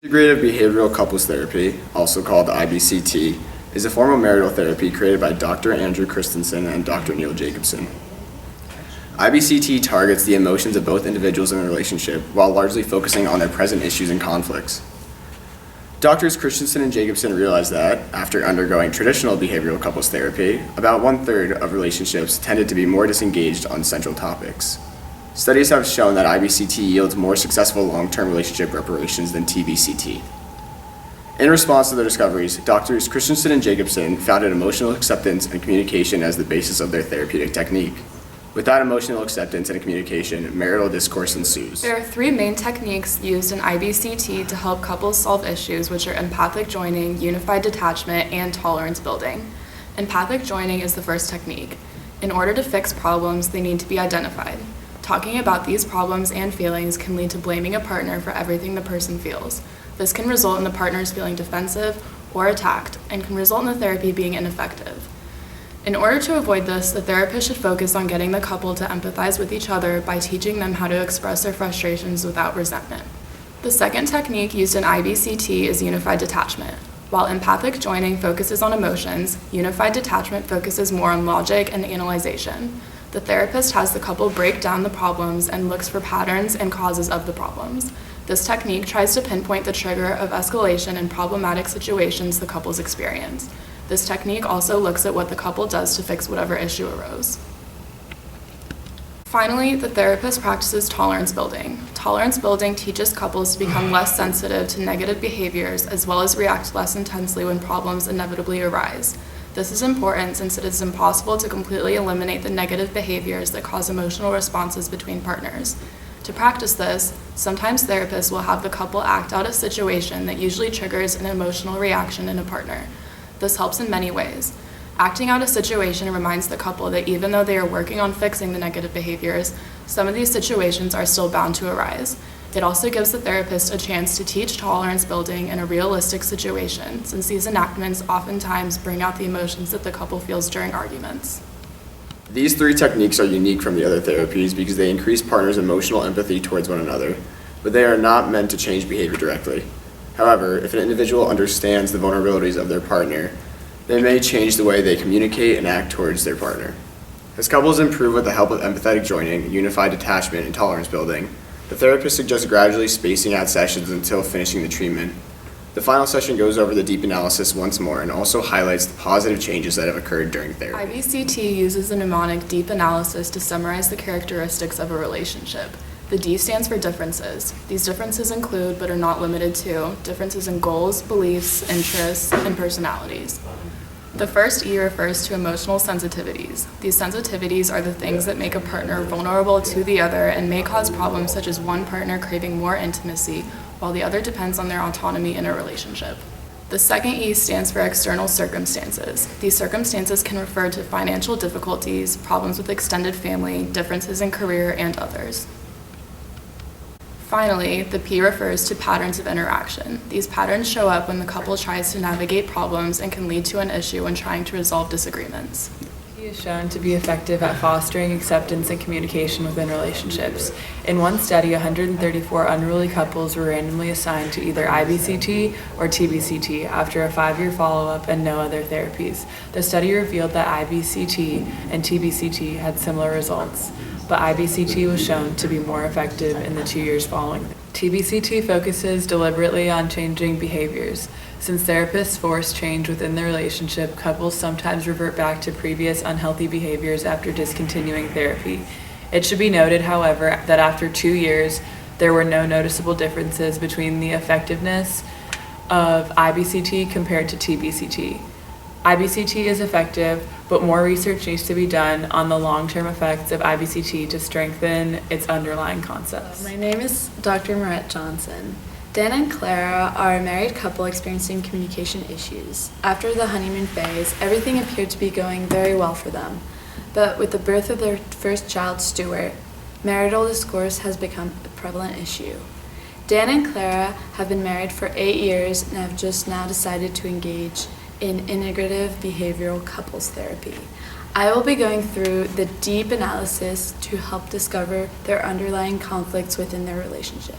Integrative behavioral couples therapy, also called IBCT, is a form of marital therapy created by Dr. Andrew Christensen and Dr. Neil Jacobson. IBCT targets the emotions of both individuals in a relationship while largely focusing on their present issues and conflicts. Doctors Christensen and Jacobson realized that, after undergoing traditional behavioral couples therapy, about 1/3 of relationships tended to be more disengaged on central topics. Studies have shown that IBCT yields more successful long-term relationship reparations than TBCT. In response to their discoveries, Doctors Christensen and Jacobson founded emotional acceptance and communication as the basis of their therapeutic technique. Without emotional acceptance and communication, marital discourse ensues. There are three main techniques used in IBCT to help couples solve issues, which are empathic joining, unified detachment, and tolerance building. Empathic joining is the first technique. In order to fix problems, they need to be identified. Talking about these problems and feelings can lead to blaming a partner for everything the person feels. This can result in the partners feeling defensive or attacked, and can result in the therapy being ineffective. In order to avoid this, the therapist should focus on getting the couple to empathize with each other by teaching them how to express their frustrations without resentment. The second technique used in IBCT is unified detachment. While empathic joining focuses on emotions, unified detachment focuses more on logic and analyzation. The therapist has the couple break down the problems and looks for patterns and causes of the problems. This technique tries to pinpoint the trigger of escalation in problematic situations the couples experience. This technique also looks at what the couple does to fix whatever issue arose. Finally, the therapist practices tolerance building. Tolerance building teaches couples to become less sensitive to negative behaviors as well as react less intensely when problems inevitably arise. This is important since it is impossible to completely eliminate the negative behaviors that cause emotional responses between partners. To practice this, sometimes therapists will have the couple act out a situation that usually triggers an emotional reaction in a partner. This helps in many ways. Acting out a situation reminds the couple that even though they are working on fixing the negative behaviors, some of these situations are still bound to arise. It also gives the therapist a chance to teach tolerance building in a realistic situation, since these enactments oftentimes bring out the emotions that the couple feels during arguments. These three techniques are unique from the other therapies because they increase partners' emotional empathy towards one another, but they are not meant to change behavior directly. However, if an individual understands the vulnerabilities of their partner, they may change the way they communicate and act towards their partner. As couples improve with the help of empathetic joining, unified detachment, and tolerance building, the therapist suggests gradually spacing out sessions until finishing the treatment. The final session goes over the deep analysis once more and also highlights the positive changes that have occurred during therapy. IBCT uses the mnemonic deep analysis to summarize the characteristics of a relationship. The D stands for differences. These differences include, but are not limited to, differences in goals, beliefs, interests, and personalities. The first E refers to emotional sensitivities. These sensitivities are the things that make a partner vulnerable to the other and may cause problems such as one partner craving more intimacy while the other depends on their autonomy in a relationship. The second E stands for external circumstances. These circumstances can refer to financial difficulties, problems with extended family, differences in career, and others. Finally, the P refers to patterns of interaction. These patterns show up when the couple tries to navigate problems and can lead to an issue when trying to resolve disagreements. He is shown to be effective at fostering acceptance and communication within relationships. In one study, 134 unruly couples were randomly assigned to either IBCT or TBCT after a 5-year follow-up and no other therapies. The study revealed that IBCT and TBCT had similar results, but IBCT was shown to be more effective in the 2 years following. TBCT focuses deliberately on changing behaviors. Since therapists force change within the relationship, couples sometimes revert back to previous unhealthy behaviors after discontinuing therapy. It should be noted, however, that after 2 years, there were no noticeable differences between the effectiveness of IBCT compared to TBCT. IBCT is effective, but more research needs to be done on the long-term effects of IBCT to strengthen its underlying concepts. My name is Dr. Marette Johnson. Dan and Clara are a married couple experiencing communication issues. After the honeymoon phase, everything appeared to be going very well for them. But with the birth of their first child, Stuart, marital discourse has become a prevalent issue. Dan and Clara have been married for 8 years and have just now decided to engage in integrative behavioral couples therapy. I will be going through the deep analysis to help discover their underlying conflicts within their relationship.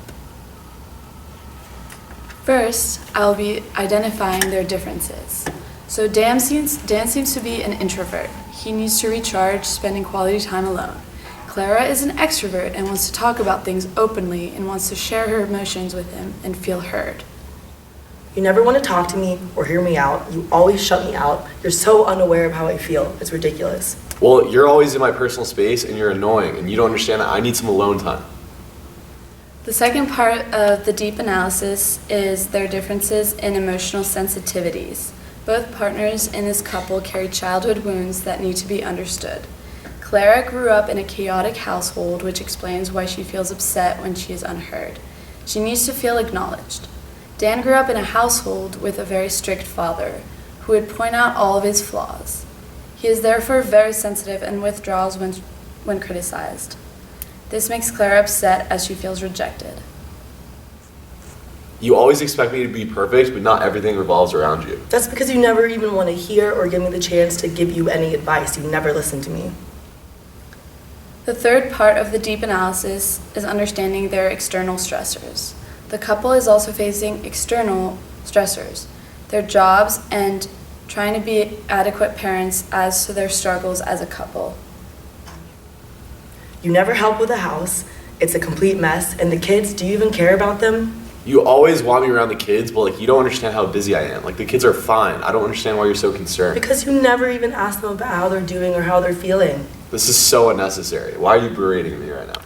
First, I'll be identifying their differences. So Dan seems to be an introvert. He needs to recharge, spending quality time alone. Clara is an extrovert and wants to talk about things openly and wants to share her emotions with him and feel heard. You never want to talk to me or hear me out. You always shut me out. You're so unaware of how I feel. It's ridiculous. Well, you're always in my personal space and you're annoying and you don't understand that I need some alone time. The second part of the deep analysis is their differences in emotional sensitivities. Both partners in this couple carry childhood wounds that need to be understood. Clara grew up in a chaotic household, which explains why she feels upset when she is unheard. She needs to feel acknowledged. Dan grew up in a household with a very strict father, who would point out all of his flaws. He is therefore very sensitive and withdraws when criticized. This makes Clara upset as she feels rejected. You always expect me to be perfect, but not everything revolves around you. That's because you never even want to hear or give me the chance to give you any advice. You never listen to me. The third part of the deep analysis is understanding their external stressors. The couple is also facing external stressors, their jobs, and trying to be adequate parents as to their struggles as a couple. You never help with the house. It's a complete mess. And the kids, do you even care about them? You always want me around the kids, but you don't understand how busy I am. The kids are fine. I don't understand why you're so concerned. Because you never even ask them about how they're doing or how they're feeling. This is so unnecessary. Why are you berating me right now?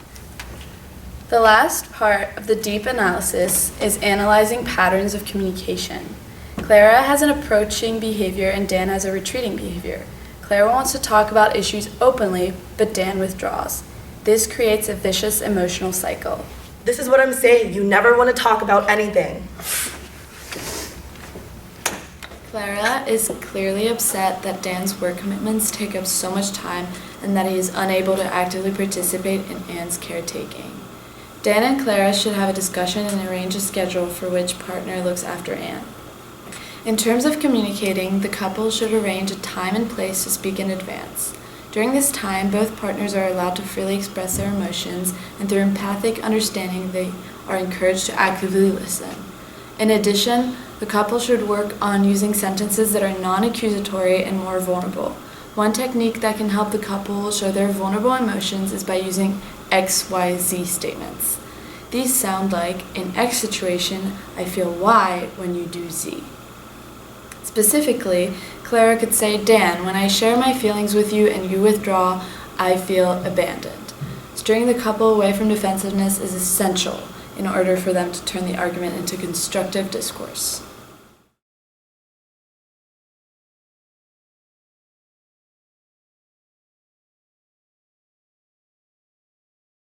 The last part of the deep analysis is analyzing patterns of communication. Clara has an approaching behavior and Dan has a retreating behavior. Clara wants to talk about issues openly, but Dan withdraws. This creates a vicious emotional cycle. This is what I'm saying. You never want to talk about anything. Clara is clearly upset that Dan's work commitments take up so much time and that he is unable to actively participate in Anne's caretaking. Dan and Clara should have a discussion and arrange a schedule for which partner looks after Anne. In terms of communicating, the couple should arrange a time and place to speak in advance. During this time, both partners are allowed to freely express their emotions, and through empathic understanding, they are encouraged to actively listen. In addition, the couple should work on using sentences that are non-accusatory and more vulnerable. One technique that can help the couple show their vulnerable emotions is by using XYZ statements. These sound like, in X situation, I feel Y when you do Z. Specifically, Clara could say, Dan, when I share my feelings with you and you withdraw, I feel abandoned. Steering the couple away from defensiveness is essential in order for them to turn the argument into constructive discourse.